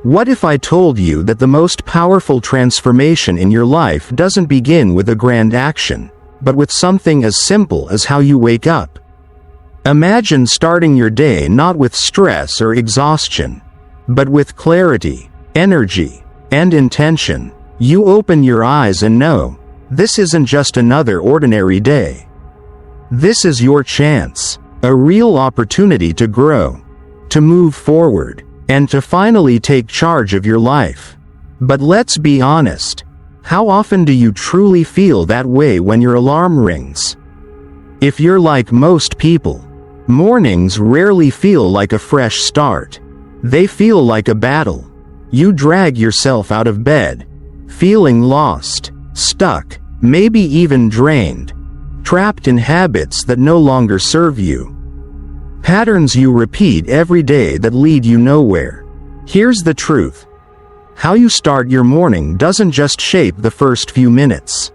What if I told you that the most powerful transformation in your life doesn't begin with a grand action, but with something as simple as how you wake up? Imagine starting your day not with stress or exhaustion, but with clarity, energy, and intention. You open your eyes and know, this isn't just another ordinary day. This is your chance, a real opportunity to grow, to move forward, and to finally take charge of your life. But let's be honest, how often do you truly feel that way when your alarm rings? If you're like most people, mornings rarely feel like a fresh start. They feel like a battle. You drag yourself out of bed, feeling lost, stuck, maybe even drained, trapped in habits that no longer serve you. Patterns you repeat every day that lead you nowhere. Here's the truth. How you start your morning doesn't just shape the first few minutes.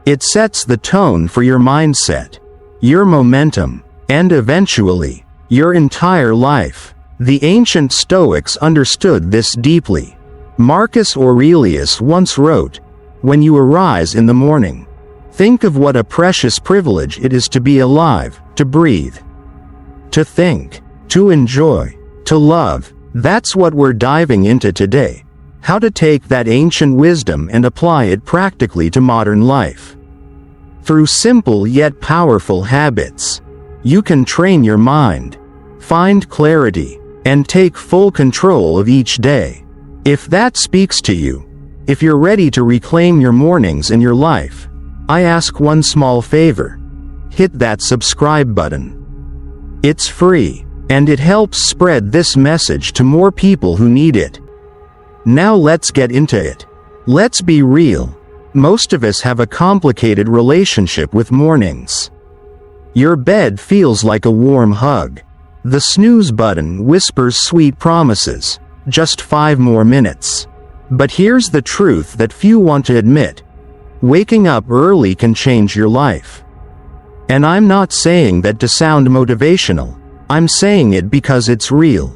It sets the tone for your mindset, your momentum, and eventually, your entire life. The ancient Stoics understood this deeply. Marcus Aurelius once wrote, "When you arise in the morning, think of what a precious privilege it is to be alive, to breathe, to think, to enjoy, to love." That's what we're diving into today. How to take that ancient wisdom and apply it practically to modern life. Through simple yet powerful habits, you can train your mind, find clarity, and take full control of each day. If that speaks to you, if you're ready to reclaim your mornings in your life, I ask one small favor. Hit that subscribe button. It's free, and it helps spread this message to more people who need it. Now let's get into it. Let's be real. Most of us have a complicated relationship with mornings. Your bed feels like a warm hug. The snooze button whispers sweet promises. Just 5 more minutes. But here's the truth that few want to admit. Waking up early can change your life. And I'm not saying that to sound motivational. I'm saying it because it's real.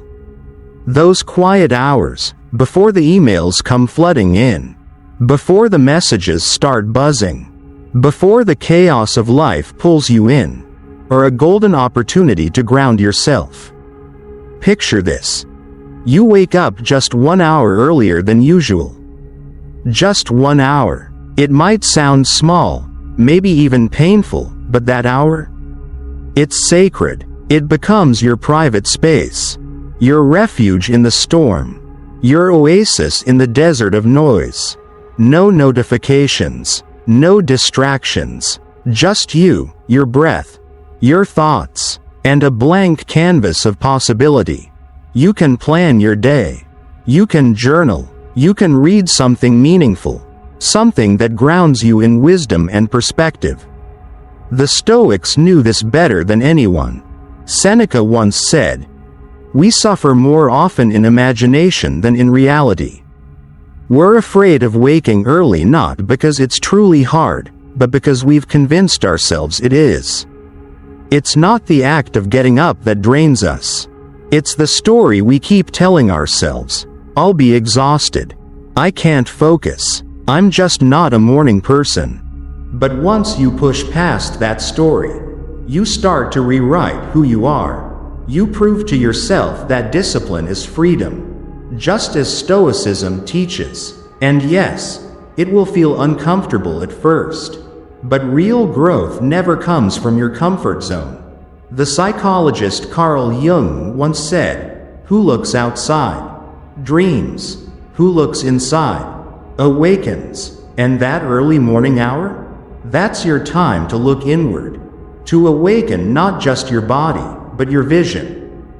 Those quiet hours, before the emails come flooding in, before the messages start buzzing, before the chaos of life pulls you in, are a golden opportunity to ground yourself. Picture this. You wake up just 1 hour earlier than usual. Just 1 hour. It might sound small, maybe even painful, but that hour? It's sacred. It becomes your private space, your refuge in the storm, your oasis in the desert of noise. No notifications, no distractions, just you, your breath, your thoughts, and a blank canvas of possibility. You can plan your day. You can journal. You can read something meaningful, something that grounds you in wisdom and perspective. The Stoics knew this better than anyone. Seneca once said, "We suffer more often in imagination than in reality." We're afraid of waking early not because it's truly hard, but because we've convinced ourselves it is. It's not the act of getting up that drains us. It's the story we keep telling ourselves. I'll be exhausted. I can't focus. I'm just not a morning person. But once you push past that story, you start to rewrite who you are. You prove to yourself that discipline is freedom, just as Stoicism teaches. And yes, it will feel uncomfortable at first. But real growth never comes from your comfort zone. The psychologist Carl Jung once said, "Who looks outside dreams. Who looks inside awakens." And that early morning hour? That's your time to look inward. To awaken not just your body, but your vision,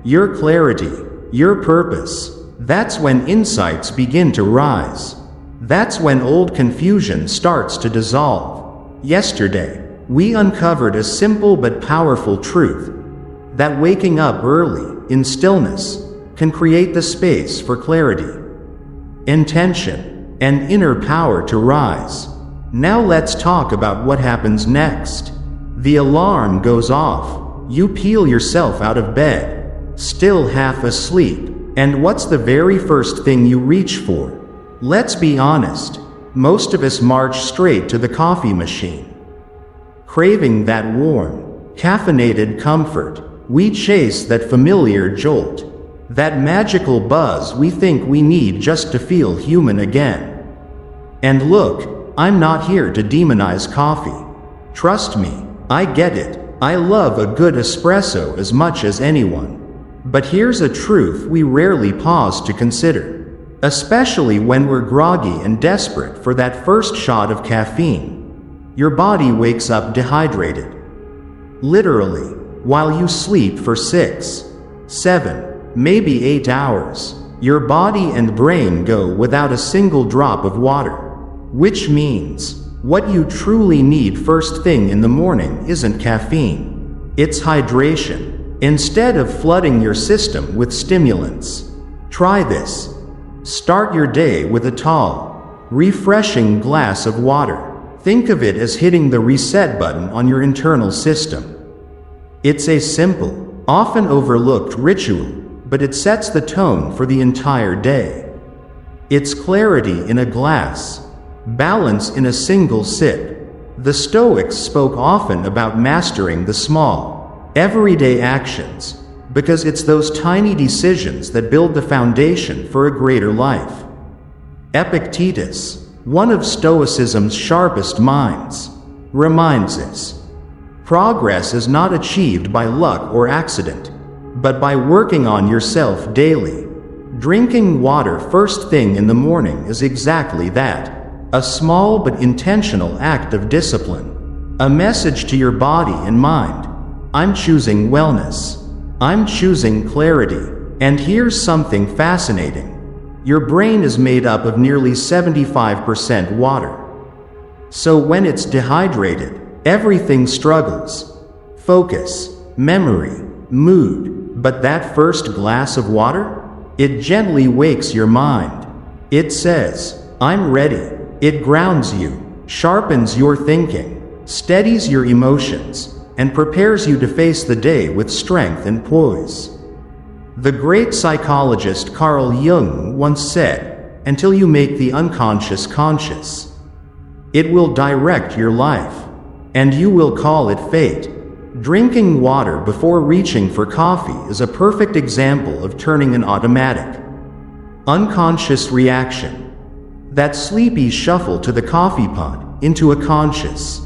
your clarity, your purpose. That's when insights begin to rise. That's when old confusion starts to dissolve. Yesterday, we uncovered a simple but powerful truth, that waking up early, in stillness, can create the space for clarity, intention, and inner power to rise. Now let's talk about what happens next. The alarm goes off. You peel yourself out of bed, still half asleep, And what's the very first thing you reach for? Let's be honest, most of us march straight to the coffee machine. Craving that warm, caffeinated comfort, we chase that familiar jolt, that magical buzz we think we need just to feel human again. And look, I'm not here to demonize coffee. Trust me, I get it. I love a good espresso as much as anyone. But here's a truth we rarely pause to consider, especially when we're groggy and desperate for that first shot of caffeine. Your body wakes up dehydrated. Literally, while you sleep for 6, 7, maybe 8 hours, your body and brain go without a single drop of water. Which means, what you truly need first thing in the morning isn't caffeine. It's hydration, instead of flooding your system with stimulants. Try this. Start your day with a tall, refreshing glass of water. Think of it as hitting the reset button on your internal system. It's a simple, often overlooked ritual, but it sets the tone for the entire day. It's clarity in a glass, balance in a single sip. The Stoics spoke often about mastering the small, everyday actions, because it's those tiny decisions that build the foundation for a greater life. Epictetus, one of Stoicism's sharpest minds, reminds us, progress is not achieved by luck or accident, but by working on yourself daily. Drinking water first thing in the morning is exactly that, a small but intentional act of discipline, a message to your body and mind. I'm choosing wellness. I'm choosing clarity. And here's something fascinating. Your brain is made up of nearly 75% water. So when it's dehydrated, everything struggles. Focus, memory, mood. But that first glass of water? It gently wakes your mind. It says, I'm ready. It grounds you, sharpens your thinking, steadies your emotions, and prepares you to face the day with strength and poise. The great psychologist Carl Jung once said, until you make the unconscious conscious, it will direct your life, and you will call it fate. Drinking water before reaching for coffee is a perfect example of turning an automatic, unconscious reaction, that sleepy shuffle to the coffee pot, into a conscious,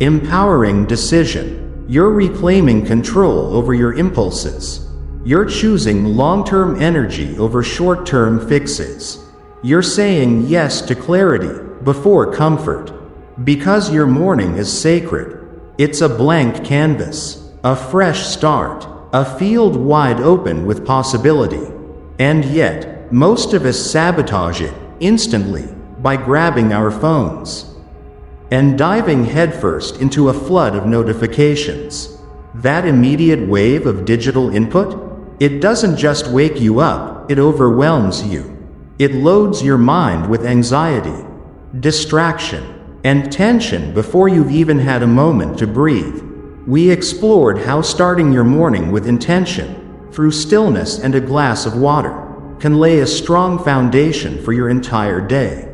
empowering decision. You're reclaiming control over your impulses. You're choosing long-term energy over short-term fixes. You're saying yes to clarity before comfort. Because your morning is sacred. It's a blank canvas, a fresh start, a field wide open with possibility. And yet, most of us sabotage it instantly by grabbing our phones and diving headfirst into a flood of notifications. That immediate wave of digital input? It doesn't just wake you up, it overwhelms you. It loads your mind with anxiety, distraction, and tension before you've even had a moment to breathe. We explored how starting your morning with intention, through stillness and a glass of water, can lay a strong foundation for your entire day.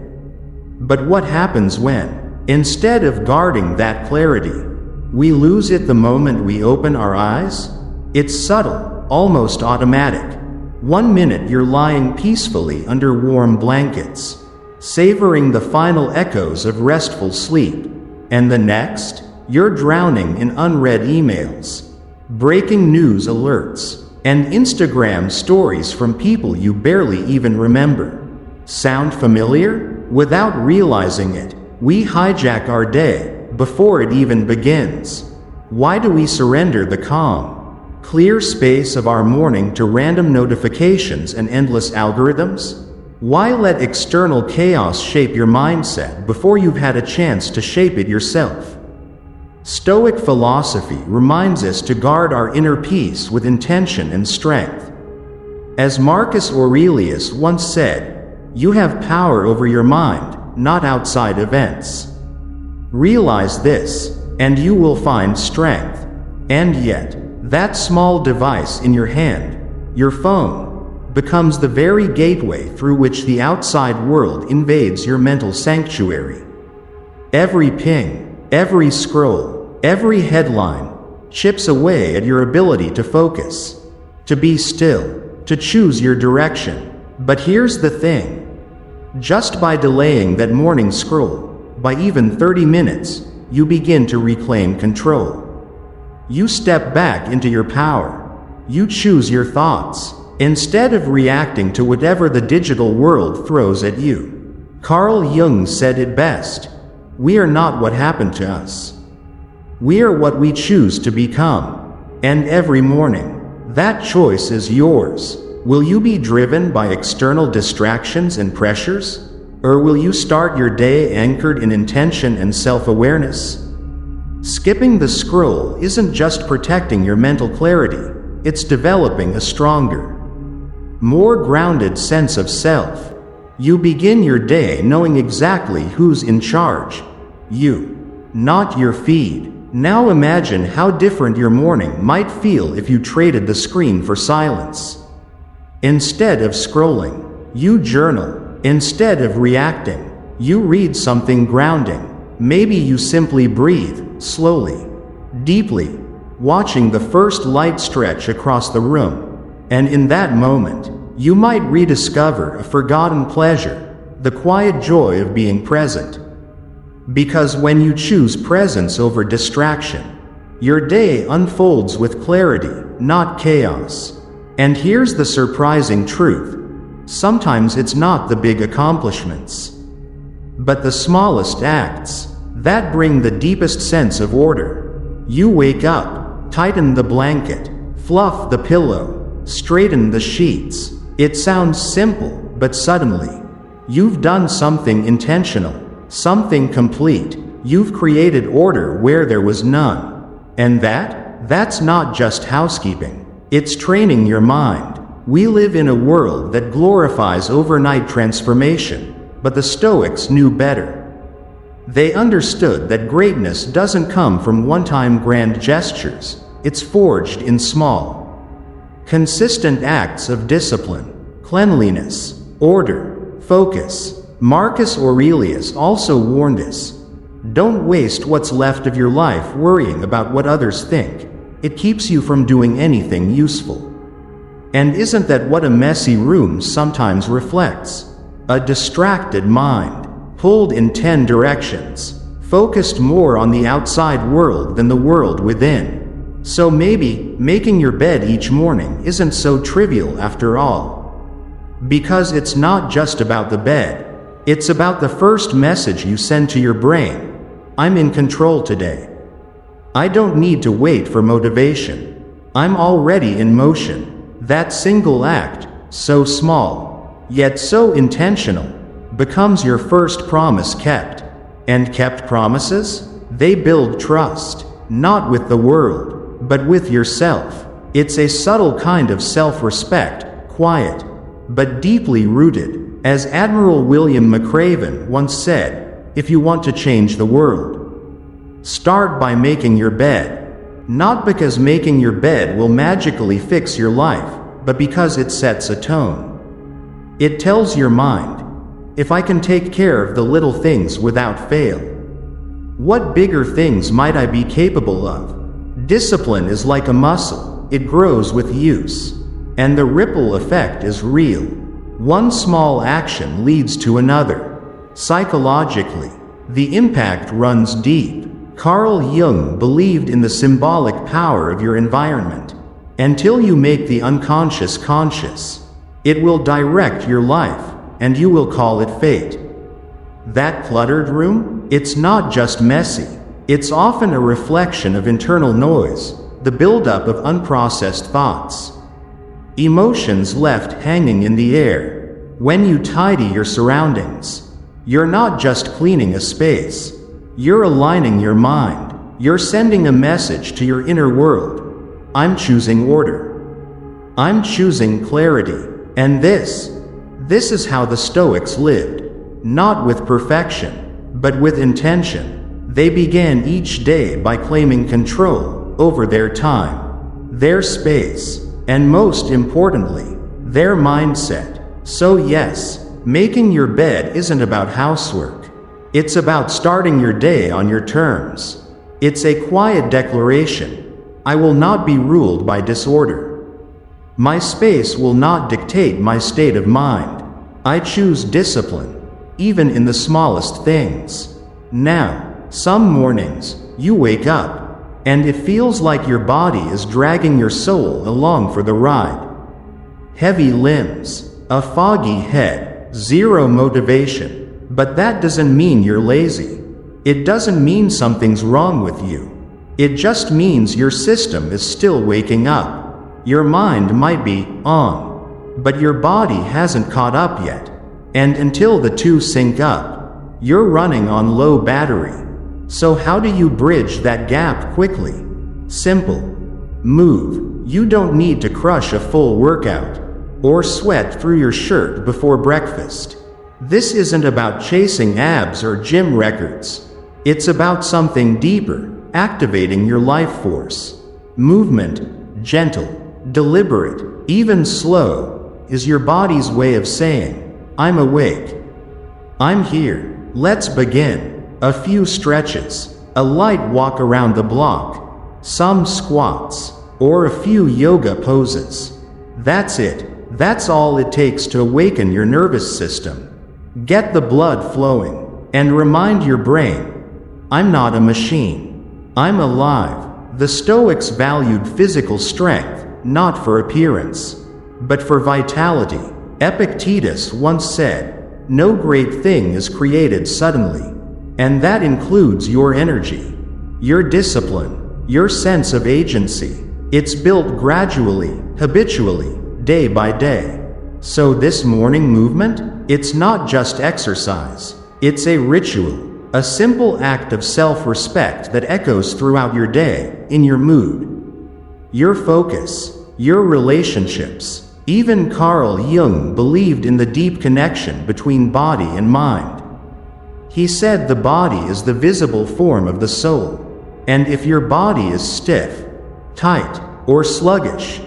But what happens when, instead of guarding that clarity, we lose it the moment we open our eyes? It's subtle, almost automatic. 1 minute you're lying peacefully under warm blankets, savoring the final echoes of restful sleep, and the next, you're drowning in unread emails, breaking news alerts, and Instagram stories from people you barely even remember. Sound familiar? Without realizing it, we hijack our day before it even begins. Why do we surrender the calm, clear space of our morning to random notifications and endless algorithms? Why let external chaos shape your mindset before you've had a chance to shape it yourself? Stoic philosophy reminds us to guard our inner peace with intention and strength. As Marcus Aurelius once said, you have power over your mind, not outside events. Realize this, and you will find strength. And yet, that small device in your hand, your phone, becomes the very gateway through which the outside world invades your mental sanctuary. Every ping, every scroll, every headline chips away at your ability to focus, to be still, to choose your direction. But here's the thing. Just by delaying that morning scroll, by even 30 minutes, you begin to reclaim control. You step back into your power. You choose your thoughts, instead of reacting to whatever the digital world throws at you. Carl Jung said it best. We are not what happened to us. We are what we choose to become. And every morning, that choice is yours. Will you be driven by external distractions and pressures? Or will you start your day anchored in intention and self-awareness? Skipping the scroll isn't just protecting your mental clarity, it's developing a stronger, more grounded sense of self. You begin your day knowing exactly who's in charge. You, not your feed. Now imagine how different your morning might feel if you traded the screen for silence. Instead of scrolling, you journal. Instead of reacting, you read something grounding. Maybe you simply breathe, slowly, deeply, watching the first light stretch across the room. And in that moment, you might rediscover a forgotten pleasure, the quiet joy of being present. Because when you choose presence over distraction, your day unfolds with clarity, not chaos. And here's the surprising truth. Sometimes it's not the big accomplishments, but the smallest acts that bring the deepest sense of order. You wake up, tighten the blanket, fluff the pillow, straighten the sheets. It sounds simple, but suddenly, you've done something intentional, something complete. You've created order where there was none. And that's not just housekeeping. It's training your mind. We live in a world that glorifies overnight transformation, but the Stoics knew better. They understood that greatness doesn't come from one-time grand gestures. It's forged in small, consistent acts of discipline, cleanliness, order, focus. Marcus Aurelius also warned us. Don't waste what's left of your life worrying about what others think. It keeps you from doing anything useful. And isn't that what a messy room sometimes reflects? A distracted mind, pulled in 10 directions, focused more on the outside world than the world within. So maybe making your bed each morning isn't so trivial after all. Because it's not just about the bed. It's about the first message you send to your brain. I'm in control today. I don't need to wait for motivation. I'm already in motion. That single act, so small, yet so intentional, becomes your first promise kept. And kept promises? They build trust, not with the world, but with yourself. It's a subtle kind of self-respect, quiet, but deeply rooted. As Admiral William McRaven once said, if you want to change the world, start by making your bed. Not because making your bed will magically fix your life, but because it sets a tone. It tells your mind, if I can take care of the little things without fail, what bigger things might I be capable of? Discipline is like a muscle. It grows with use. And the ripple effect is real. One small action leads to another. Psychologically, the impact runs deep. Carl Jung believed in the symbolic power of your environment. Until you make the unconscious conscious, it will direct your life, and you will call it fate. That cluttered room? It's not just messy. It's often a reflection of internal noise, the buildup of unprocessed thoughts. Emotions left hanging in the air. When you tidy your surroundings, you're not just cleaning a space. You're aligning your mind. You're sending a message to your inner world. I'm choosing order. I'm choosing clarity. And this is how the Stoics lived. Not with perfection, but with intention. They began each day by claiming control over their time, their space, and most importantly, their mindset. So yes, making your bed isn't about housework. It's about starting your day on your terms. It's a quiet declaration. I will not be ruled by disorder. My space will not dictate my state of mind. I choose discipline, even in the smallest things. Now, some mornings, you wake up, and it feels like your body is dragging your soul along for the ride. Heavy limbs, a foggy head, zero motivation. But that doesn't mean you're lazy. It doesn't mean something's wrong with you. It just means your system is still waking up. Your mind might be on, but your body hasn't caught up yet. And until the two sync up, you're running on low battery. So how do you bridge that gap quickly? Simple. Move. You don't need to crush a full workout or sweat through your shirt before breakfast. This isn't about chasing abs or gym records. It's about something deeper, activating your life force. Movement, gentle, deliberate, even slow, is your body's way of saying, I'm awake. I'm here. Let's begin. A few stretches, a light walk around the block, some squats, or a few yoga poses. That's it. That's all it takes to awaken your nervous system. Get the blood flowing, and remind your brain, I'm not a machine. I'm alive. The Stoics valued physical strength, not for appearance, but for vitality. Epictetus once said, no great thing is created suddenly, and that includes your energy, your discipline, your sense of agency. It's built gradually, habitually, day by day. So this morning movement? It's not just exercise. It's a ritual, a simple act of self-respect that echoes throughout your day, in your mood, your focus, your relationships. Even Carl Jung believed in the deep connection between body and mind. He said the body is the visible form of the soul. And if your body is stiff, tight, or sluggish,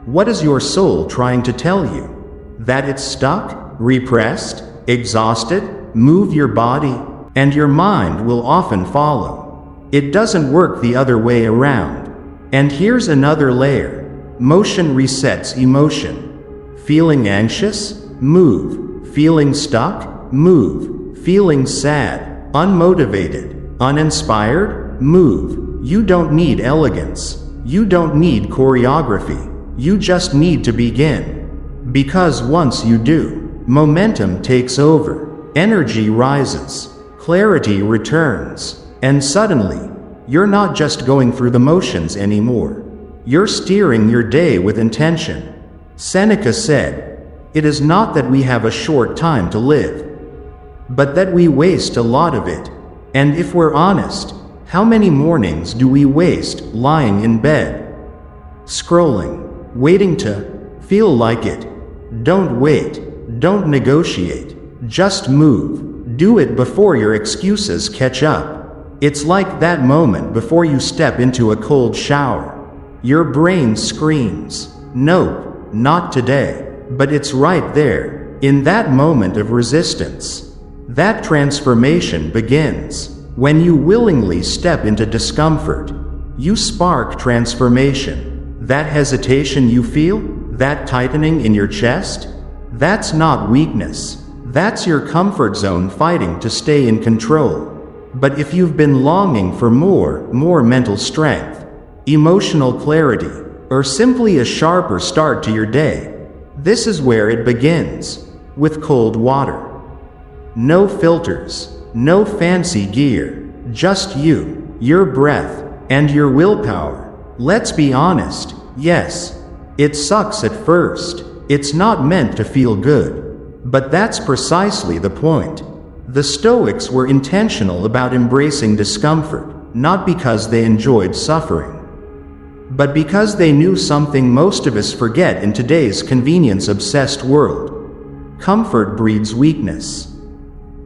what is your soul trying to tell you? That it's stuck? Repressed, exhausted? Move your body, and your mind will often follow. It doesn't work the other way around. And here's another layer. Motion resets emotion. Feeling anxious? Move. Feeling stuck? Move. Feeling sad, unmotivated, uninspired? Move. You don't need elegance. You don't need choreography. You just need to begin. Because once you do, momentum takes over, energy rises, clarity returns, and suddenly, you're not just going through the motions anymore. You're steering your day with intention. Seneca said, it is not that we have a short time to live, but that we waste a lot of it. And if we're honest, how many mornings do we waste lying in bed, scrolling, waiting to feel like it? Don't wait. Don't negotiate. Just move. Do it before your excuses catch up. It's like that moment before you step into a cold shower. Your brain screams, nope, not today. But it's right there, in that moment of resistance. That transformation begins. When you willingly step into discomfort, you spark transformation. That hesitation you feel, that tightening in your chest, that's not weakness. That's your comfort zone fighting to stay in control. But if you've been longing for more mental strength, emotional clarity, or simply a sharper start to your day, this is where it begins, with cold water. No filters, no fancy gear, just you, your breath, and your willpower. Let's be honest, yes, it sucks at first. It's not meant to feel good. But that's precisely the point. The Stoics were intentional about embracing discomfort, not because they enjoyed suffering, but because they knew something most of us forget in today's convenience-obsessed world. Comfort breeds weakness.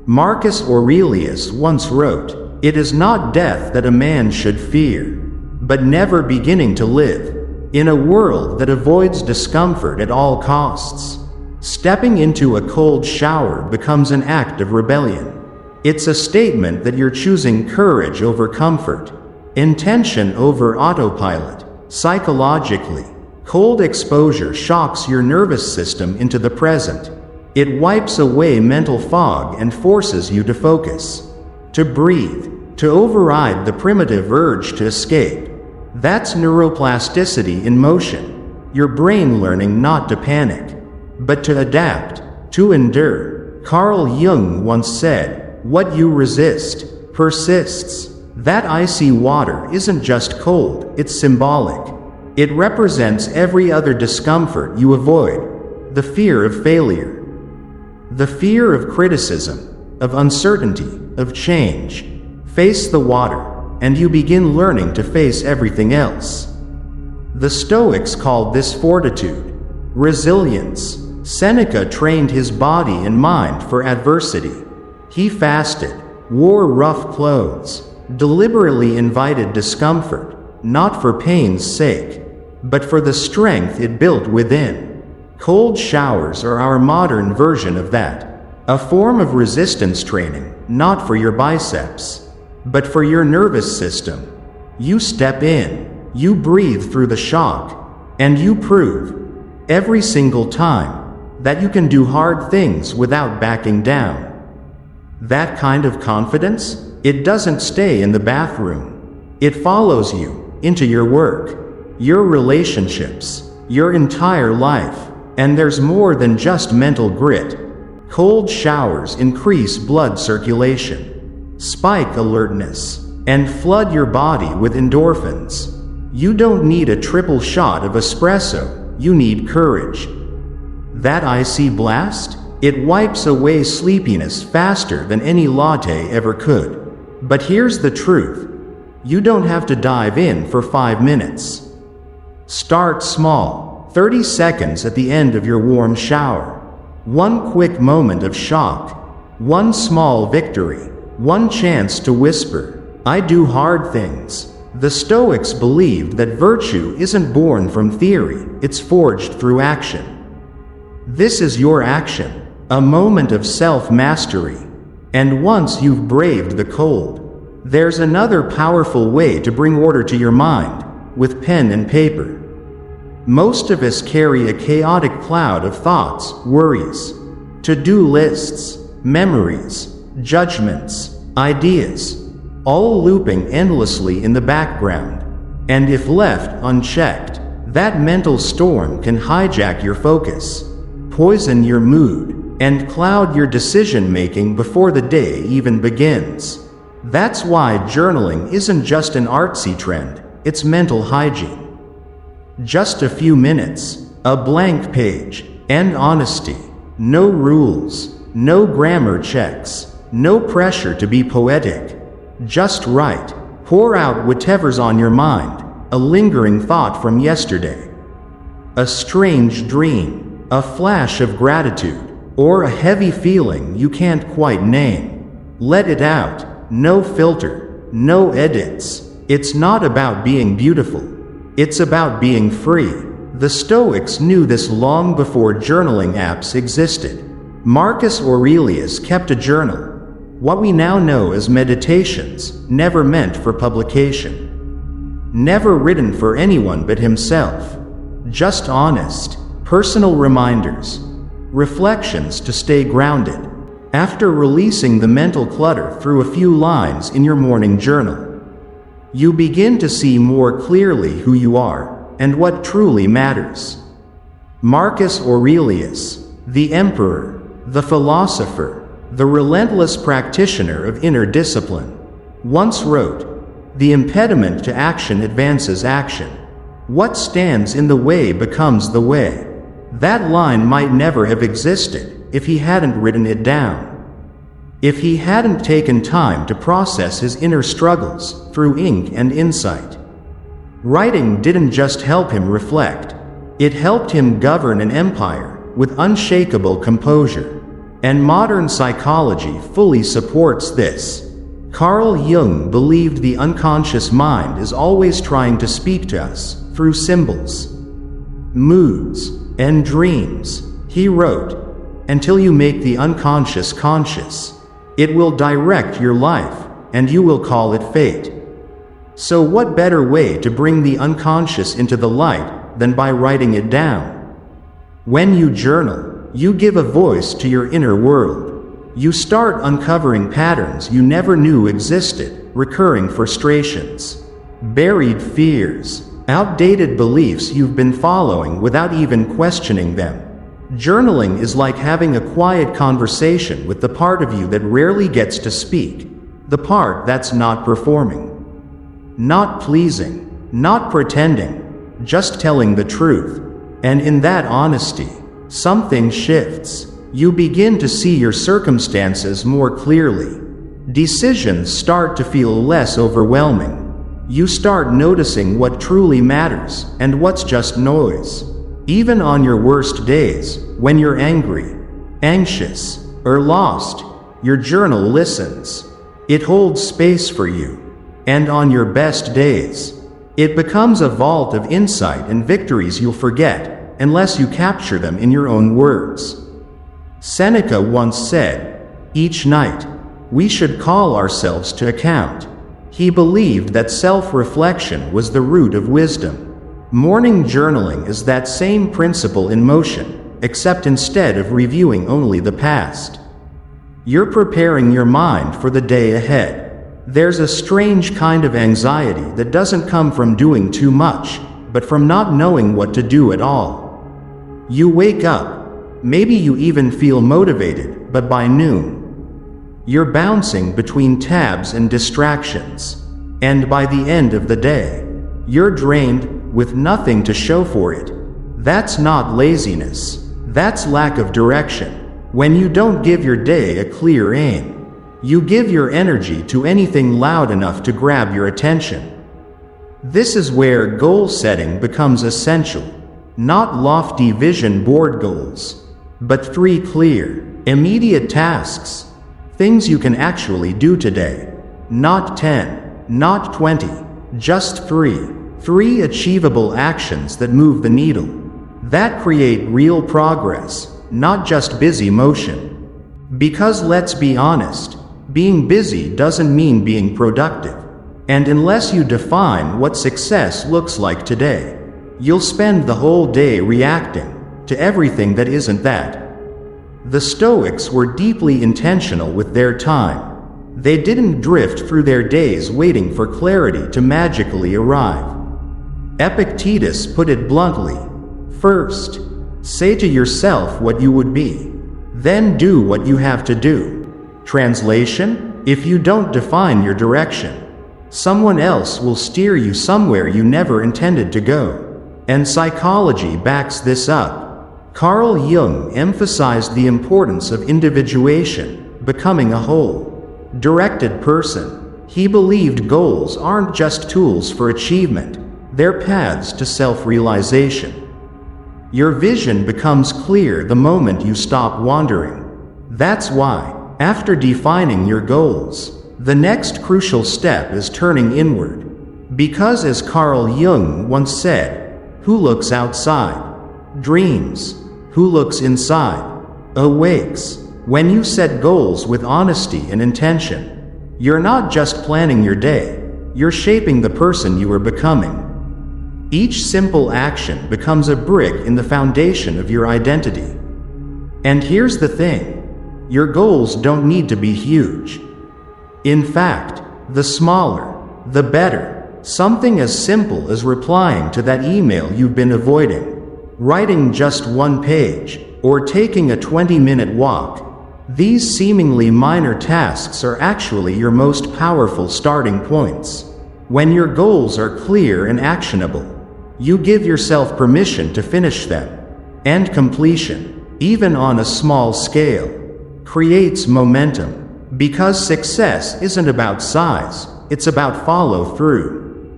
Marcus Aurelius once wrote, "It is not death that a man should fear, but never beginning to live." in a world that avoids discomfort at all costs. Stepping into a cold shower becomes an act of rebellion. It's a statement that you're choosing courage over comfort, intention over autopilot. Psychologically, cold exposure shocks your nervous system into the present. It wipes away mental fog and forces you to focus, to breathe, to override the primitive urge to escape. That's neuroplasticity in motion, your brain learning not to panic, but to adapt, to endure. Carl Jung once said, "What you resist, persists." That icy water isn't just cold, it's symbolic. It represents every other discomfort you avoid. The fear of failure, the fear of criticism, of uncertainty, of change. Face the water, and you begin learning to face everything else. The Stoics called this fortitude, resilience. Seneca trained his body and mind for adversity. He fasted, wore rough clothes, deliberately invited discomfort, not for pain's sake, but for the strength it built within. Cold showers are our modern version of that, a form of resistance training, not for your biceps, but for your nervous system. You step in, you breathe through the shock, and you prove, every single time, that you can do hard things without backing down. That kind of confidence, it doesn't stay in the bathroom. It follows you into your work, your relationships, your entire life. And there's more than just mental grit. Cold showers increase blood circulation, spike alertness, and flood your body with endorphins. You don't need a triple shot of espresso, you need courage. That icy blast? It wipes away sleepiness faster than any latte ever could. But here's the truth. You don't have to dive in for 5 minutes. Start small. 30 seconds at the end of your warm shower. One quick moment of shock. One small victory. One chance to whisper, "I do hard things." The Stoics believed that virtue isn't born from theory, it's forged through action. This is your action, a moment of self-mastery. And once you've braved the cold, there's another powerful way to bring order to your mind, with pen and paper. Most of us carry a chaotic cloud of thoughts, worries, to-do lists, memories, judgments, ideas, all looping endlessly in the background. And if left unchecked, that mental storm can hijack your focus, poison your mood, and cloud your decision-making before the day even begins. That's why journaling isn't just an artsy trend, it's mental hygiene. Just a few minutes, a blank page, and honesty. No rules, no grammar checks, no pressure to be poetic. Just write. Pour out whatever's on your mind, a lingering thought from yesterday, a strange dream, a flash of gratitude, or a heavy feeling you can't quite name. Let it out. No filter, no edits. It's not about being beautiful. It's about being free. The Stoics knew this long before journaling apps existed. Marcus Aurelius kept a journal, what we now know as meditations, never meant for publication. Never written for anyone but himself. Just honest, personal reminders, reflections to stay grounded. After releasing the mental clutter through a few lines in your morning journal, you begin to see more clearly who you are and what truly matters. Marcus Aurelius, the emperor, the philosopher, the relentless practitioner of inner discipline, once wrote, "The impediment to action advances action. What stands in the way becomes the way." That line might never have existed if he hadn't written it down. If he hadn't taken time to process his inner struggles through ink and insight. Writing didn't just help him reflect, it helped him govern an empire with unshakable composure. And modern psychology fully supports this. Carl Jung believed the unconscious mind is always trying to speak to us, through symbols, moods, and dreams. He wrote, "Until you make the unconscious conscious, it will direct your life, and you will call it fate." So what better way to bring the unconscious into the light than by writing it down? When you journal, you give a voice to your inner world. You start uncovering patterns you never knew existed, recurring frustrations, buried fears, outdated beliefs you've been following without even questioning them. Journaling is like having a quiet conversation with the part of you that rarely gets to speak, the part that's not performing, not pleasing, not pretending, just telling the truth. And in that honesty, something shifts. You begin to see your circumstances more clearly. Decisions start to feel less overwhelming. You start noticing what truly matters and what's just noise. Even on your worst days, when you're angry, anxious, or lost, your journal listens. It holds space for you. And on your best days, it becomes a vault of insight and victories you'll forget unless you capture them in your own words. Seneca once said, "Each night, we should call ourselves to account." He believed that self-reflection was the root of wisdom. Morning journaling is that same principle in motion, except instead of reviewing only the past, you're preparing your mind for the day ahead. There's a strange kind of anxiety that doesn't come from doing too much, but from not knowing what to do at all. You wake up. Maybe you even feel motivated, but by noon, you're bouncing between tabs and distractions. And by the end of the day, you're drained with nothing to show for it. That's not laziness. That's lack of direction. When you don't give your day a clear aim, you give your energy to anything loud enough to grab your attention. This is where goal setting becomes essential. Not lofty vision board goals, but 3 clear, immediate tasks. Things you can actually do today. Not 10, not 20, just 3. 3 achievable actions that move the needle. That create real progress, not just busy motion. Because let's be honest, being busy doesn't mean being productive. And unless you define what success looks like today, you'll spend the whole day reacting to everything that isn't that. The Stoics were deeply intentional with their time. They didn't drift through their days waiting for clarity to magically arrive. Epictetus put it bluntly, "First, say to yourself what you would be. Then do what you have to do." Translation: if you don't define your direction, someone else will steer you somewhere you never intended to go. And psychology backs this up. Carl Jung emphasized the importance of individuation, becoming a whole, directed person. He believed goals aren't just tools for achievement, they're paths to self-realization. Your vision becomes clear the moment you stop wandering. That's why, after defining your goals, the next crucial step is turning inward. Because as Carl Jung once said, "Who looks outside dreams. Who looks inside awakes." When you set goals with honesty and intention, you're not just planning your day, you're shaping the person you are becoming. Each simple action becomes a brick in the foundation of your identity. And here's the thing, your goals don't need to be huge. In fact, the smaller, the better. Something as simple as replying to that email you've been avoiding, writing just 1 page, or taking a 20-minute walk. These seemingly minor tasks are actually your most powerful starting points. When your goals are clear and actionable, you give yourself permission to finish them. And completion, even on a small scale, creates momentum. Because success isn't about size, it's about follow-through.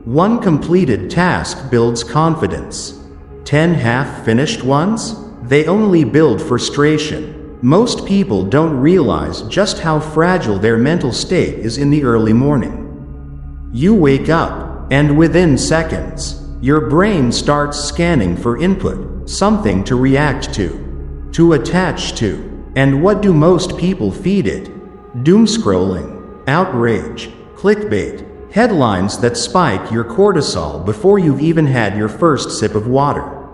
1 completed task builds confidence. 10 half-finished ones? They only build frustration. Most people don't realize just how fragile their mental state is in the early morning. You wake up, and within seconds, your brain starts scanning for input, something to react to attach to. And what do most people feed it? Doom scrolling, outrage, clickbait, headlines that spike your cortisol before you've even had your first sip of water.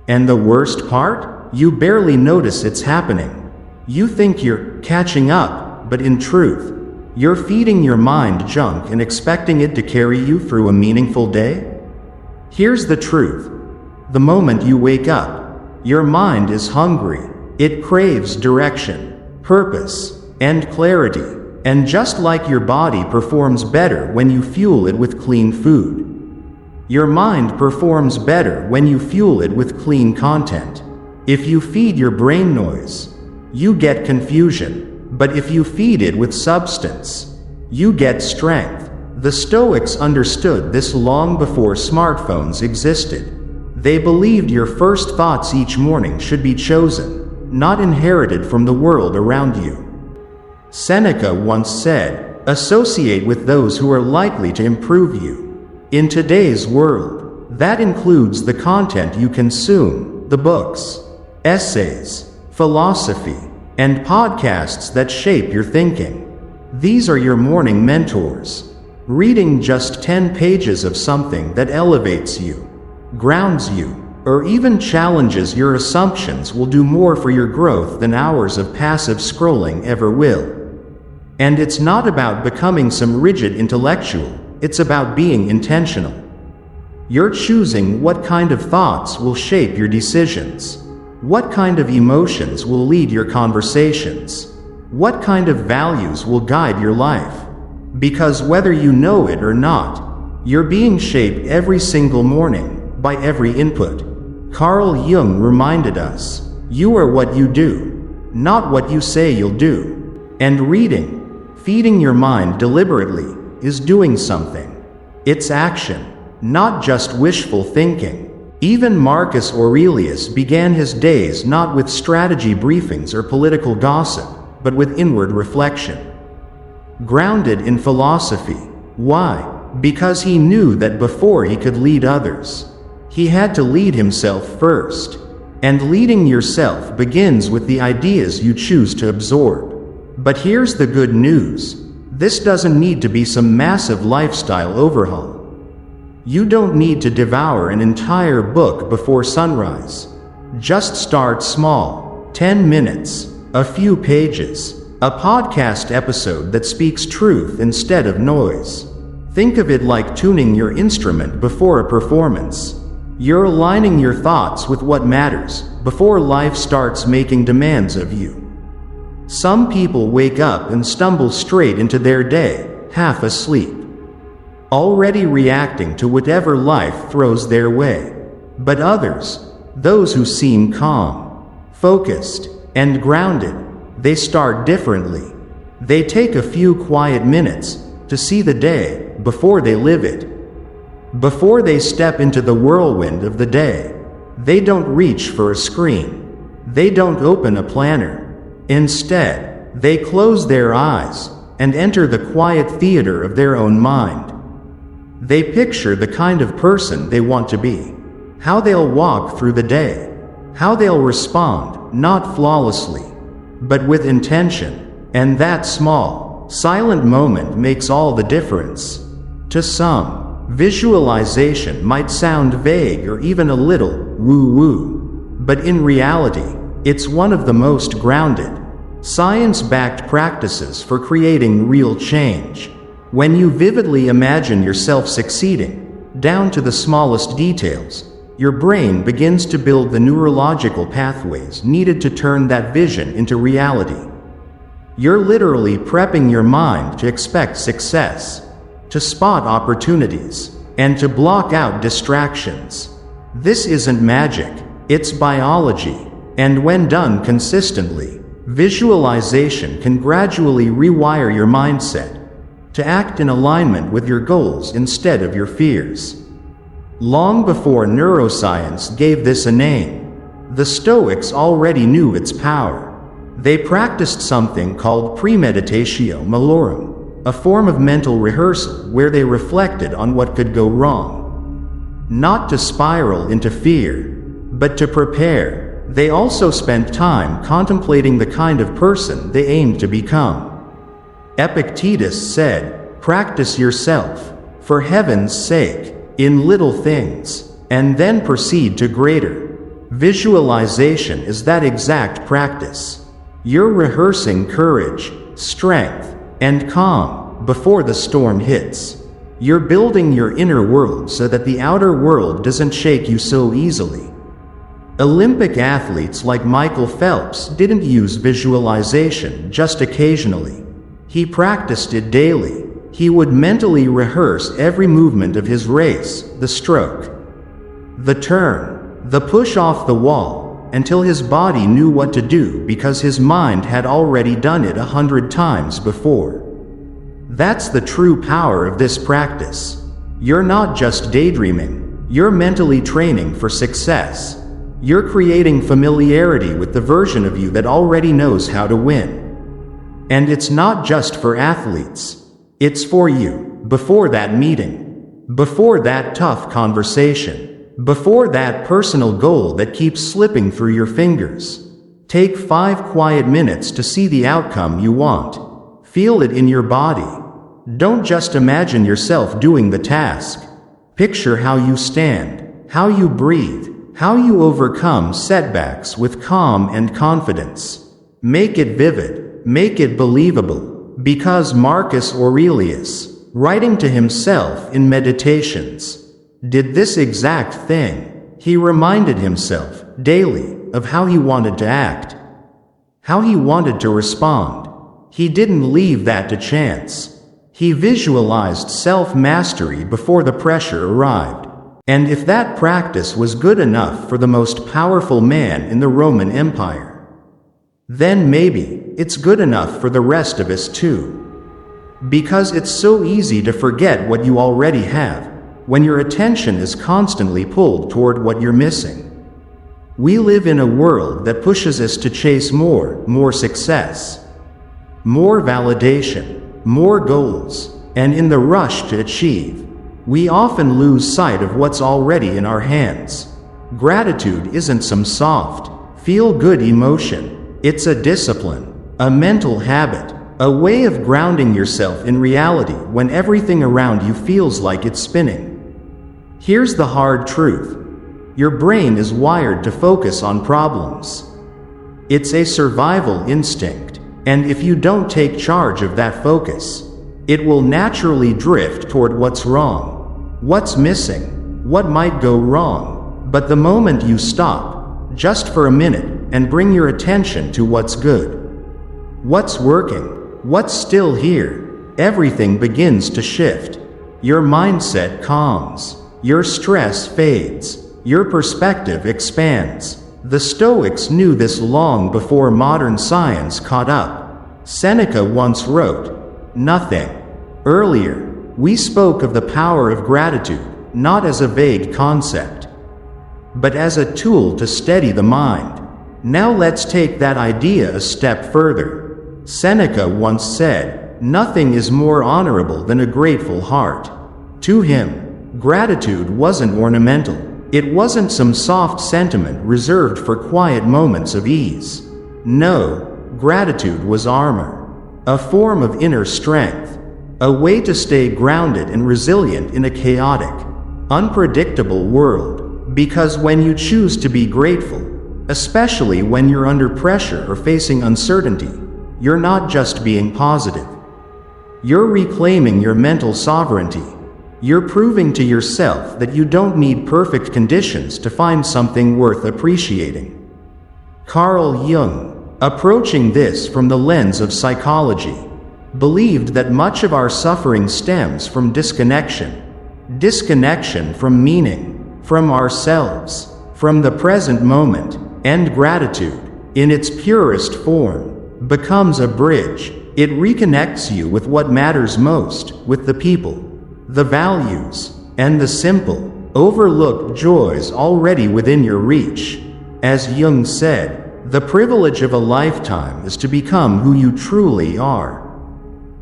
And the worst part? You barely notice it's happening. You think you're catching up, but in truth, you're feeding your mind junk and expecting it to carry you through a meaningful day? Here's the truth. The moment you wake up, your mind is hungry. It craves direction, purpose, and clarity. And just like your body performs better when you fuel it with clean food, your mind performs better when you fuel it with clean content. If you feed your brain noise, you get confusion. But if you feed it with substance, you get strength. The Stoics understood this long before smartphones existed. They believed your first thoughts each morning should be chosen, not inherited from the world around you. Seneca once said, "Associate with those who are likely to improve you." In today's world, that includes the content you consume, the books, essays, philosophy, and podcasts that shape your thinking. These are your morning mentors. Reading just 10 pages of something that elevates you, grounds you, or even challenges your assumptions will do more for your growth than hours of passive scrolling ever will. And it's not about becoming some rigid intellectual, it's about being intentional. You're choosing what kind of thoughts will shape your decisions, what kind of emotions will lead your conversations, what kind of values will guide your life. Because whether you know it or not, you're being shaped every single morning by every input. Carl Jung reminded us, you are what you do, not what you say you'll do. And reading, feeding your mind deliberately, is doing something. It's action, not just wishful thinking. Even Marcus Aurelius began his days not with strategy briefings or political gossip, but with inward reflection. Grounded in philosophy. Why? Because he knew that before he could lead others, he had to lead himself first. And leading yourself begins with the ideas you choose to absorb. But here's the good news. This doesn't need to be some massive lifestyle overhaul. You don't need to devour an entire book before sunrise. Just start small. 10 minutes, a few pages, a podcast episode that speaks truth instead of noise. Think of it like tuning your instrument before a performance. You're aligning your thoughts with what matters before life starts making demands of you. Some people wake up and stumble straight into their day, half asleep, already reacting to whatever life throws their way. But others, those who seem calm, focused, and grounded, they start differently. They take a few quiet minutes to see the day before they live it. Before they step into the whirlwind of the day, they don't reach for a screen. They don't open a planner. Instead, they close their eyes and enter the quiet theater of their own mind. They picture the kind of person they want to be, how they'll walk through the day, how they'll respond, not flawlessly, but with intention. And that small, silent moment makes all the difference. To some, visualization might sound vague or even a little woo-woo, but in reality, it's one of the most grounded, science-backed practices for creating real change. When you vividly imagine yourself succeeding, down to the smallest details, your brain begins to build the neurological pathways needed to turn that vision into reality. You're literally prepping your mind to expect success, to spot opportunities, and to block out distractions. This isn't magic, it's biology. And when done consistently, visualization can gradually rewire your mindset to act in alignment with your goals instead of your fears. Long before neuroscience gave this a name, the Stoics already knew its power. They practiced something called premeditatio malorum, a form of mental rehearsal where they reflected on what could go wrong. not to spiral into fear, but to prepare. They also spent time contemplating the kind of person they aimed to become. Epictetus said, "Practice yourself, for heaven's sake, in little things, and then proceed to greater." Visualization is that exact practice. You're rehearsing courage, strength, and calm before the storm hits. You're building your inner world so that the outer world doesn't shake you so easily. Olympic athletes like Michael Phelps didn't use visualization just occasionally. He practiced it daily. He would mentally rehearse every movement of his race, the stroke, the turn, the push off the wall, until his body knew what to do because his mind had already done it 100 times before. That's the true power of this practice. You're not just daydreaming, you're mentally training for success. You're creating familiarity with the version of you that already knows how to win. And it's not just for athletes. It's for you, before that meeting, before that tough conversation, before that personal goal that keeps slipping through your fingers. Take 5 quiet minutes to see the outcome you want. Feel it in your body. Don't just imagine yourself doing the task. Picture how you stand, how you breathe, how you overcome setbacks with calm and confidence. Make it vivid, make it believable, because Marcus Aurelius, writing to himself in Meditations, did this exact thing. He reminded himself daily of how he wanted to act, how he wanted to respond. He didn't leave that to chance. He visualized self-mastery before the pressure arrived. And if that practice was good enough for the most powerful man in the Roman Empire, then maybe it's good enough for the rest of us too. Because it's so easy to forget what you already have when your attention is constantly pulled toward what you're missing. We live in a world that pushes us to chase more success, more validation, more goals, and in the rush to achieve, we often lose sight of what's already in our hands. Gratitude isn't some soft, feel-good emotion. It's a discipline, a mental habit, a way of grounding yourself in reality when everything around you feels like it's spinning. Here's the hard truth. Your brain is wired to focus on problems. It's a survival instinct, and if you don't take charge of that focus, it will naturally drift toward what's wrong, what's missing, what might go wrong. But the moment you stop, just for a minute, and bring your attention to what's good, what's working, what's still here, everything begins to shift. Your mindset calms, your stress fades, your perspective expands. The Stoics knew this long before modern science caught up. Seneca once wrote, "Nothing." Earlier, we spoke of the power of gratitude, not as a vague concept, but as a tool to steady the mind. Now let's take that idea a step further. Seneca once said, "Nothing is more honorable than a grateful heart." To him, gratitude wasn't ornamental. It wasn't some soft sentiment reserved for quiet moments of ease. No, gratitude was armor, a form of inner strength, a way to stay grounded and resilient in a chaotic, unpredictable world. Because when you choose to be grateful, especially when you're under pressure or facing uncertainty, you're not just being positive. You're reclaiming your mental sovereignty. You're proving to yourself that you don't need perfect conditions to find something worth appreciating. Carl Jung, approaching this from the lens of psychology, believed that much of our suffering stems from disconnection from meaning, from ourselves, from the present moment, and gratitude, in its purest form, becomes a bridge. It reconnects you with what matters most, with the people, the values, and the simple, overlooked joys already within your reach. As Jung said, the privilege of a lifetime is to become who you truly are.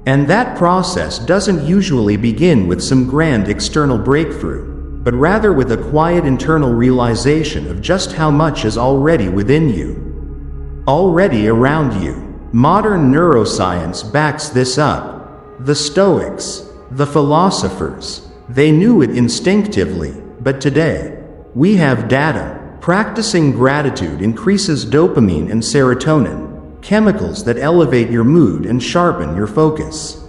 And that process doesn't usually begin with some grand external breakthrough. but rather with a quiet internal realization of just how much is already within you, already around you. Modern neuroscience backs this up. The Stoics, the philosophers, they knew it instinctively, but today, we have data. Practicing gratitude increases dopamine and serotonin, chemicals that elevate your mood and sharpen your focus.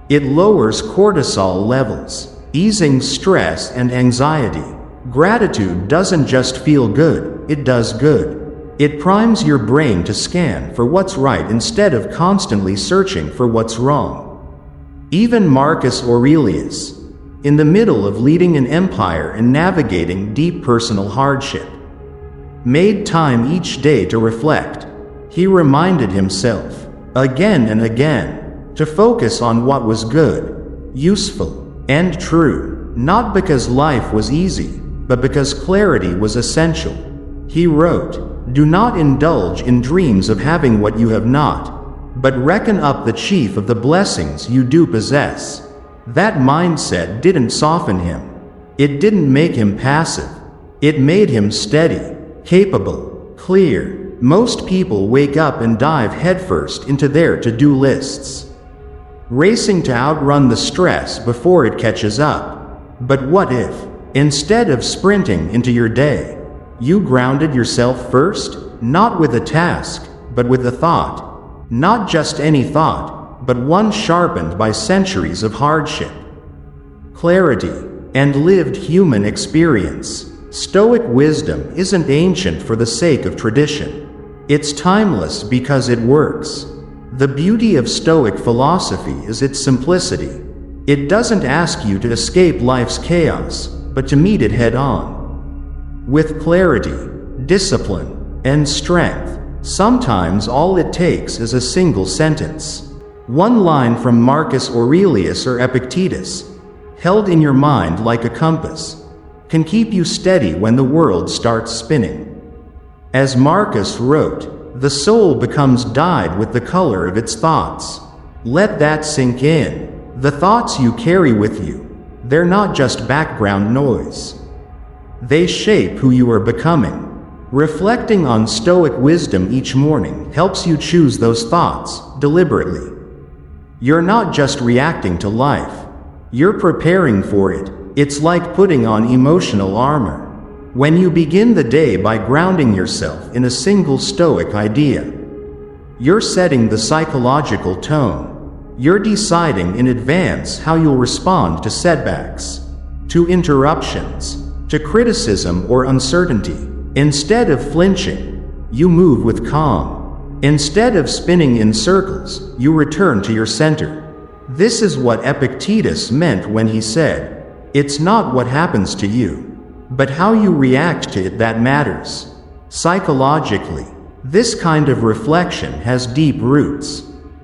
It lowers cortisol levels, easing stress and anxiety. Gratitude doesn't just feel good, it does good. It primes your brain to scan for what's right instead of constantly searching for what's wrong. Even Marcus Aurelius, in the middle of leading an empire and navigating deep personal hardship, made time each day to reflect. He reminded himself, again and again, to focus on what was good, useful, and true, not because life was easy, but because clarity was essential. He wrote, "Do not indulge in dreams of having what you have not, but reckon up the chief of the blessings you do possess." That mindset didn't soften him. It didn't make him passive. It made him steady, capable, clear. Most people wake up and dive headfirst into their to-do lists, racing to outrun the stress before it catches up. But what if, instead of sprinting into your day, you grounded yourself first, not with a task, but with a thought? Not just any thought, but one sharpened by centuries of hardship, clarity, and lived human experience. Stoic wisdom isn't ancient for the sake of tradition. It's timeless because it works. The beauty of Stoic philosophy is its simplicity. It doesn't ask you to escape life's chaos, but to meet it head-on. With clarity, discipline, and strength. Sometimes all it takes is a single sentence. One line from Marcus Aurelius or Epictetus, held in your mind like a compass, can keep you steady when the world starts spinning. As Marcus wrote, the soul becomes dyed with the color of its thoughts. Let that sink in. The thoughts you carry with you, they're not just background noise. They shape who you are becoming. Reflecting on Stoic wisdom each morning helps you choose those thoughts deliberately. You're not just reacting to life. You're preparing for it. It's like putting on emotional armor. When you begin the day by grounding yourself in a single Stoic idea, you're setting the psychological tone. You're deciding in advance how you'll respond to setbacks, to interruptions, to criticism or uncertainty. Instead of flinching, you move with calm. Instead of spinning in circles, you return to your center. This is what Epictetus meant when he said, "It's not what happens to you, but how you react to it that matters." Psychologically, this kind of reflection has deep roots.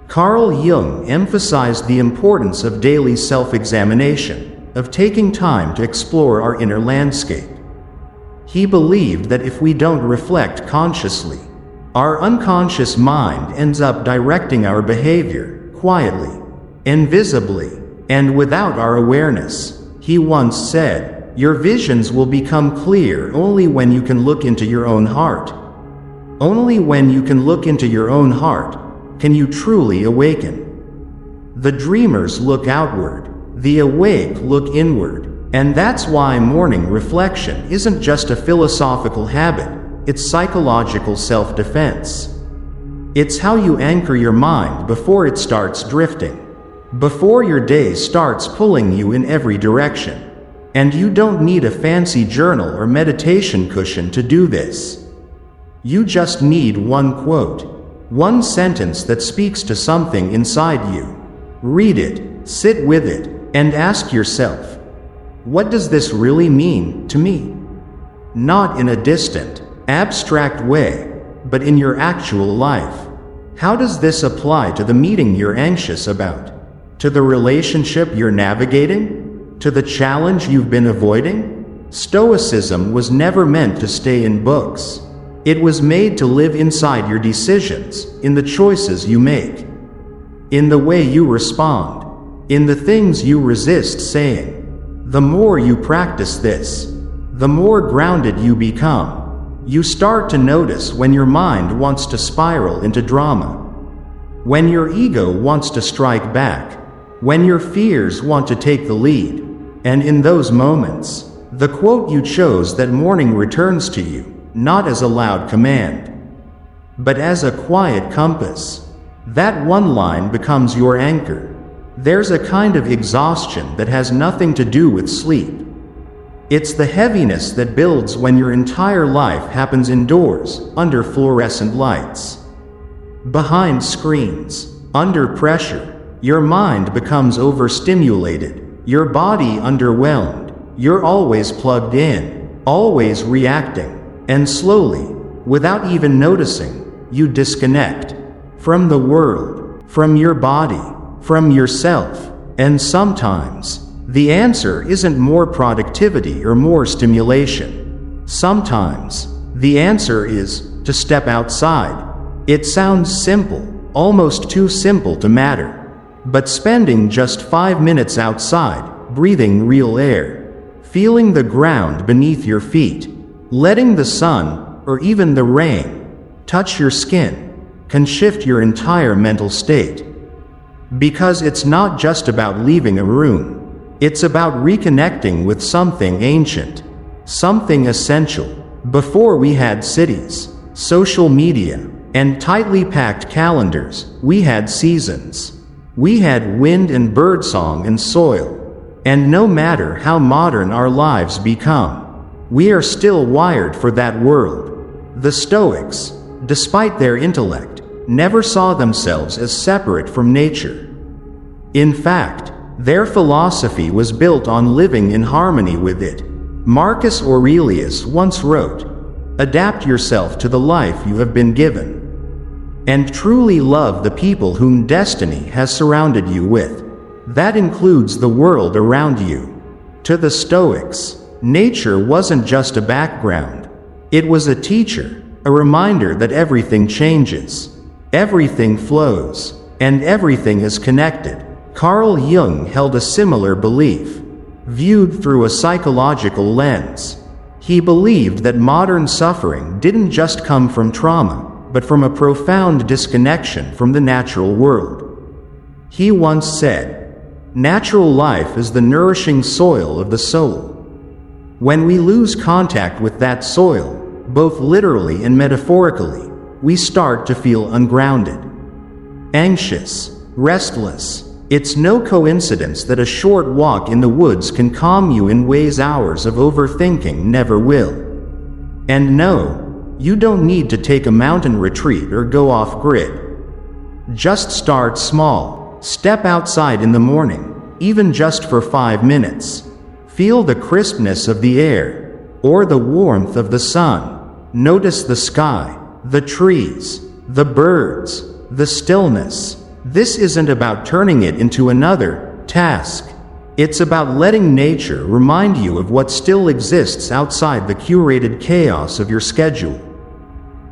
Carl Jung emphasized the importance of daily self-examination, of taking time to explore our inner landscape. He believed that if we don't reflect consciously, our unconscious mind ends up directing our behavior, quietly, invisibly, and without our awareness. He once said, "Your visions will become clear only when you can look into your own heart. Only when you can look into your own heart can you truly awaken." The dreamers look outward, the awake look inward, and that's why morning reflection isn't just a philosophical habit, it's psychological self-defense. It's how you anchor your mind before it starts drifting, before your day starts pulling you in every direction. And you don't need a fancy journal or meditation cushion to do this. You just need one quote, one sentence that speaks to something inside you. Read it, sit with it, and ask yourself, what does this really mean to me? Not in a distant, abstract way, but in your actual life. How does this apply to the meeting you're anxious about? To the relationship you're navigating? To the challenge you've been avoiding? Stoicism was never meant to stay in books. It was made to live inside your decisions, in the choices you make, in the way you respond, in the things you resist saying. The more you practice this, the more grounded you become. You start to notice when your mind wants to spiral into drama, when your ego wants to strike back, when your fears want to take the lead. And in those moments, the quote you chose that morning returns to you, not as a loud command, but as a quiet compass. That one line becomes your anchor. There's a kind of exhaustion that has nothing to do with sleep. It's the heaviness that builds when your entire life happens indoors, under fluorescent lights, behind screens, under pressure. Your mind becomes overstimulated, your body underwhelmed. You're always plugged in, always reacting, and slowly, without even noticing, you disconnect from the world, from your body, from yourself. And sometimes, the answer isn't more productivity or more stimulation. Sometimes, the answer is to step outside. It sounds simple, almost too simple to matter. But spending just 5 minutes outside, breathing real air, feeling the ground beneath your feet, letting the sun, or even the rain, touch your skin, can shift your entire mental state. Because it's not just about leaving a room. It's about reconnecting with something ancient, something essential. Before we had cities, social media, and tightly packed calendars, we had seasons. We had wind and birdsong and soil. And no matter how modern our lives become, we are still wired for that world. The Stoics, despite their intellect, never saw themselves as separate from nature. In fact, their philosophy was built on living in harmony with it. Marcus Aurelius once wrote, "Adapt yourself to the life you have been given, and truly love the people whom destiny has surrounded you with. That includes the world around you." To the Stoics, nature wasn't just a background. It was a teacher, a reminder that everything changes, everything flows, and everything is connected. Carl Jung held a similar belief, viewed through a psychological lens. He believed that modern suffering didn't just come from trauma, but from a profound disconnection from the natural world. He once said, "Natural life is the nourishing soil of the soul. When we lose contact with that soil, both literally and metaphorically, we start to feel ungrounded, anxious, restless." It's no coincidence that a short walk in the woods can calm you in ways hours of overthinking never will. And no, you don't need to take a mountain retreat or go off-grid. Just start small. Step outside in the morning, even just for 5 minutes. Feel the crispness of the air, or the warmth of the sun. Notice the sky, the trees, the birds, the stillness. This isn't about turning it into another task. It's about letting nature remind you of what still exists outside the curated chaos of your schedule.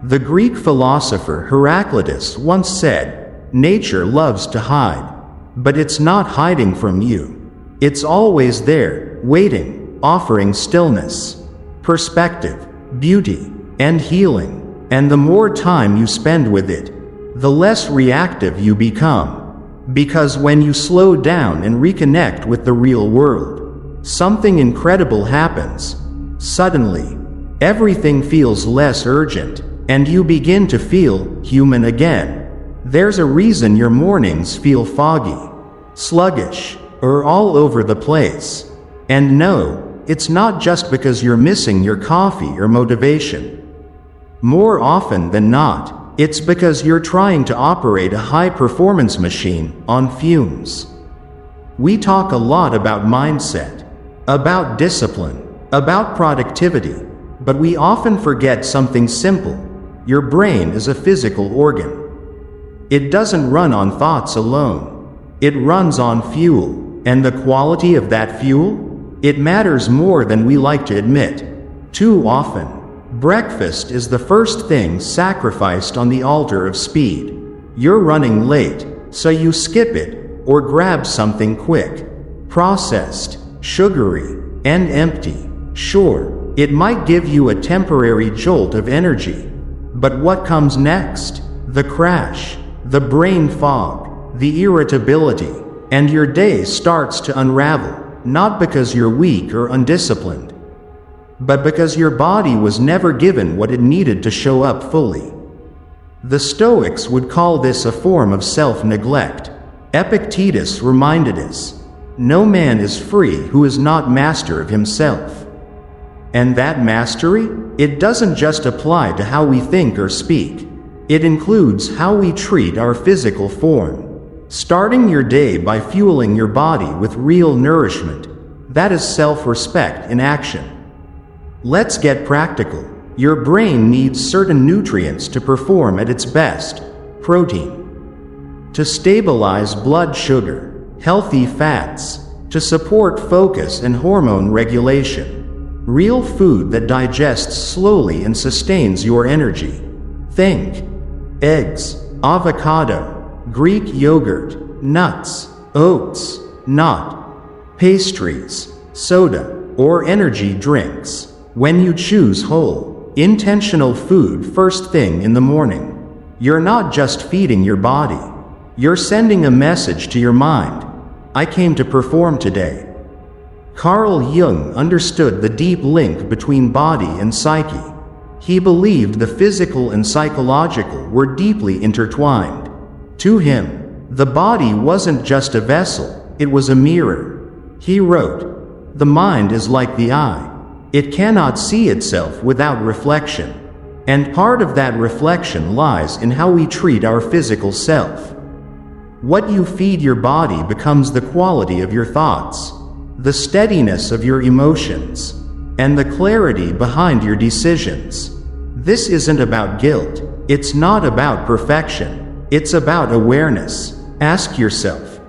The Greek philosopher Heraclitus once said, "Nature loves to hide, but it's not hiding from you. It's always there, waiting, offering stillness, perspective, beauty, and healing. And the more time you spend with it, the less reactive you become. Because when you slow down and reconnect with the real world, something incredible happens. Suddenly, everything feels less urgent, and you begin to feel human again. There's a reason your mornings feel foggy, sluggish, or all over the place. And no, it's not just because you're missing your coffee or motivation. More often than not, it's because you're trying to operate a high-performance machine on fumes. We talk a lot about mindset, about discipline, about productivity, but we often forget something simple. Your brain is a physical organ. It doesn't run on thoughts alone. It runs on fuel, and the quality of that fuel? It matters more than we like to admit. Too often, breakfast is the first thing sacrificed on the altar of speed. You're running late, so you skip it, or grab something quick, processed, sugary, and empty. Sure, it might give you a temporary jolt of energy. But what comes next? The crash, the brain fog, the irritability, and your day starts to unravel, not because you're weak or undisciplined, but because your body was never given what it needed to show up fully. The Stoics would call this a form of self-neglect. Epictetus reminded us, "No man is free who is not master of himself." And that mastery, it doesn't just apply to how we think or speak. It includes how we treat our physical form. Starting your day by fueling your body with real nourishment, that is self-respect in action. Let's get practical. Your brain needs certain nutrients to perform at its best. Protein to stabilize blood sugar, healthy fats to support focus and hormone regulation, real food that digests slowly and sustains your energy. Think eggs, avocado, Greek yogurt, nuts, oats, not pastries, soda, or energy drinks. When you choose whole, intentional food first thing in the morning, you're not just feeding your body. You're sending a message to your mind. I came to perform today. Carl Jung understood the deep link between body and psyche. He believed the physical and psychological were deeply intertwined. To him, the body wasn't just a vessel, it was a mirror. He wrote, "The mind is like the eye. It cannot see itself without reflection. And part of that reflection lies in how we treat our physical self." What you feed your body becomes the quality of your thoughts, the steadiness of your emotions, and the clarity behind your decisions. This isn't about guilt. It's not about perfection. It's about awareness. Ask yourself,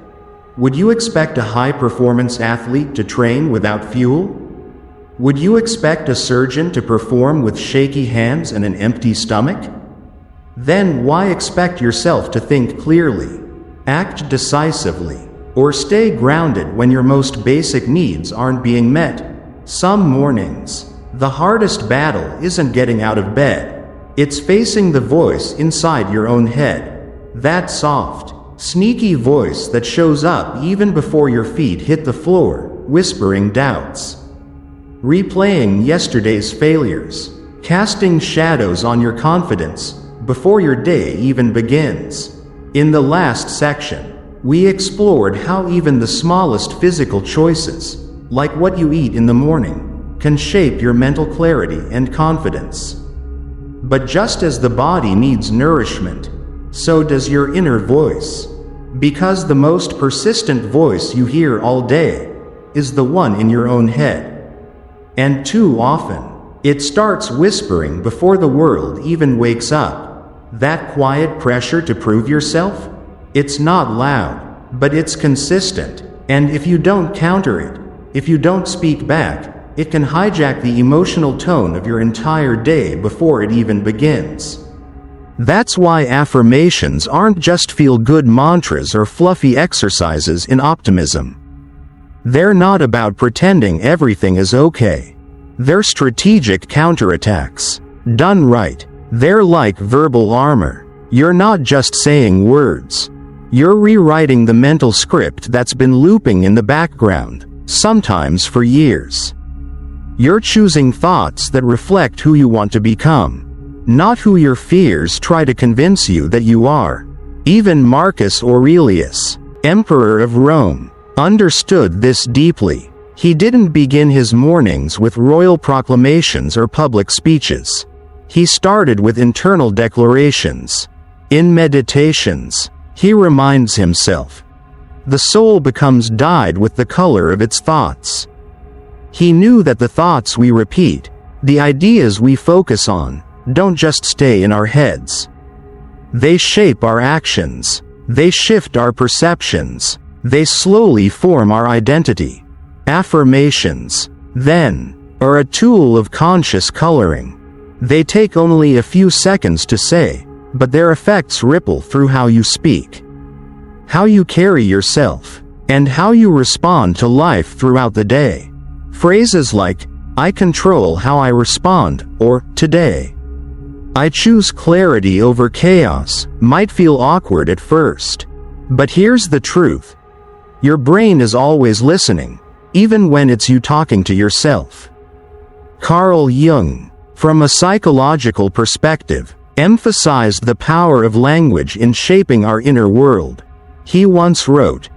would you expect a high-performance athlete to train without fuel? Would you expect a surgeon to perform with shaky hands and an empty stomach? Then why expect yourself to think clearly, act decisively, or stay grounded when your most basic needs aren't being met? Some mornings, the hardest battle isn't getting out of bed. It's facing the voice inside your own head. That soft, sneaky voice that shows up even before your feet hit the floor, whispering doubts, replaying yesterday's failures, casting shadows on your confidence before your day even begins. In the last section, we explored how even the smallest physical choices, like what you eat in the morning, can shape your mental clarity and confidence. But just as the body needs nourishment, so does your inner voice. Because the most persistent voice you hear all day is the one in your own head. And too often, it starts whispering before the world even wakes up. That quiet pressure to prove yourself? It's not loud, but it's consistent. And if you don't counter it, if you don't speak back, it can hijack the emotional tone of your entire day before it even begins. That's why affirmations aren't just feel-good mantras or fluffy exercises in optimism. They're not about pretending everything is okay. They're strategic counterattacks. Done right, they're like verbal armor. You're not just saying words. You're rewriting the mental script that's been looping in the background, sometimes for years. You're choosing thoughts that reflect who you want to become, not who your fears try to convince you that you are. Even Marcus Aurelius, Emperor of Rome, understood this deeply. He didn't begin his mornings with royal proclamations or public speeches. He started with internal declarations. In meditations, he reminds himself, the soul becomes dyed with the color of its thoughts. He knew that the thoughts we repeat, the ideas we focus on, don't just stay in our heads. They shape our actions. They shift our perceptions. They slowly form our identity. Affirmations, then, are a tool of conscious coloring. They take only a few seconds to say, but their effects ripple through how you speak, how you carry yourself, and how you respond to life throughout the day. Phrases like, "I control how I respond," or "Today I choose clarity over chaos," might feel awkward at first. But here's the truth. Your brain is always listening, even when it's you talking to yourself. Carl Jung, from a psychological perspective, emphasized the power of language in shaping our inner world. He once wrote,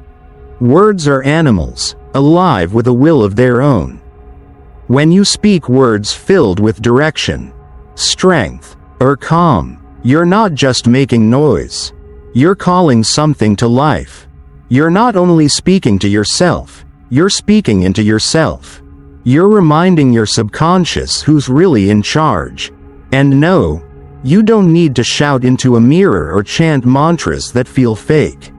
"Words are animals, alive with a will of their own. When you speak words filled with direction, strength, or calm, you're not just making noise. You're calling something to life. You're not only speaking to yourself, you're speaking into yourself. You're reminding your subconscious who's really in charge. And no, you don't need to shout into a mirror or chant mantras that feel fake.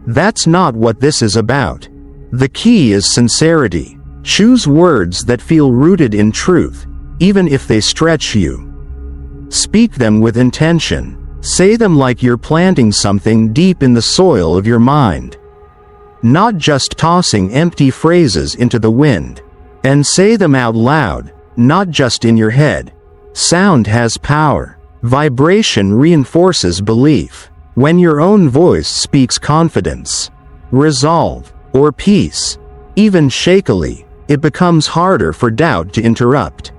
That's not what this is about. The key is sincerity. Choose words that feel rooted in truth, even if they stretch you. Speak them with intention. Say them like you're planting something deep in the soil of your mind, not just tossing empty phrases into the wind. And say them out loud, not just in your head. Sound has power. Vibration reinforces belief. When your own voice speaks confidence, resolve, or peace, even shakily, it becomes harder for doubt to interrupt.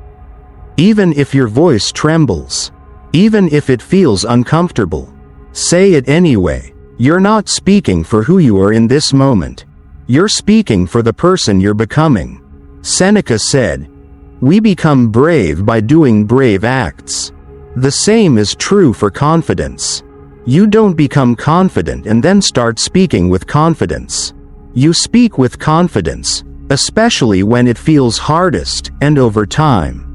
Even if your voice trembles, even if it feels uncomfortable, say it anyway. You're not speaking for who you are in this moment. You're speaking for the person you're becoming. Seneca said, "We become brave by doing brave acts." The same is true for confidence. You don't become confident and then start speaking with confidence. You speak with confidence, especially when it feels hardest, and over time,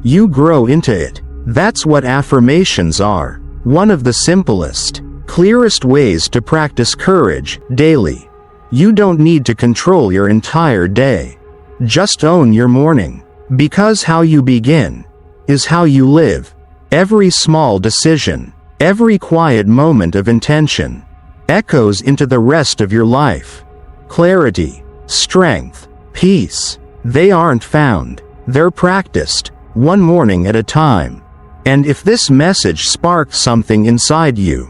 you grow into it. That's what affirmations are. One of the simplest, clearest ways to practice courage, daily. You don't need to control your entire day. Just own your morning. Because how you begin is how you live. Every small decision, every quiet moment of intention, echoes into the rest of your life. Clarity, strength, peace. They aren't found. They're practiced, one morning at a time. And if this message sparked something inside you,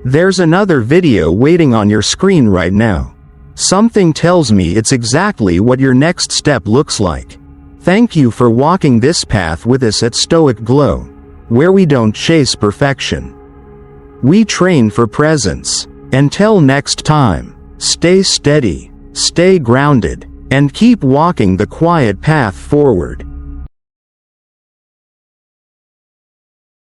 there's another video waiting on your screen right now. Something tells me it's exactly what your next step looks like. Thank you for walking this path with us at Stoic Glow, where we don't chase perfection. We train for presence. Until next time, stay steady, stay grounded, and keep walking the quiet path forward.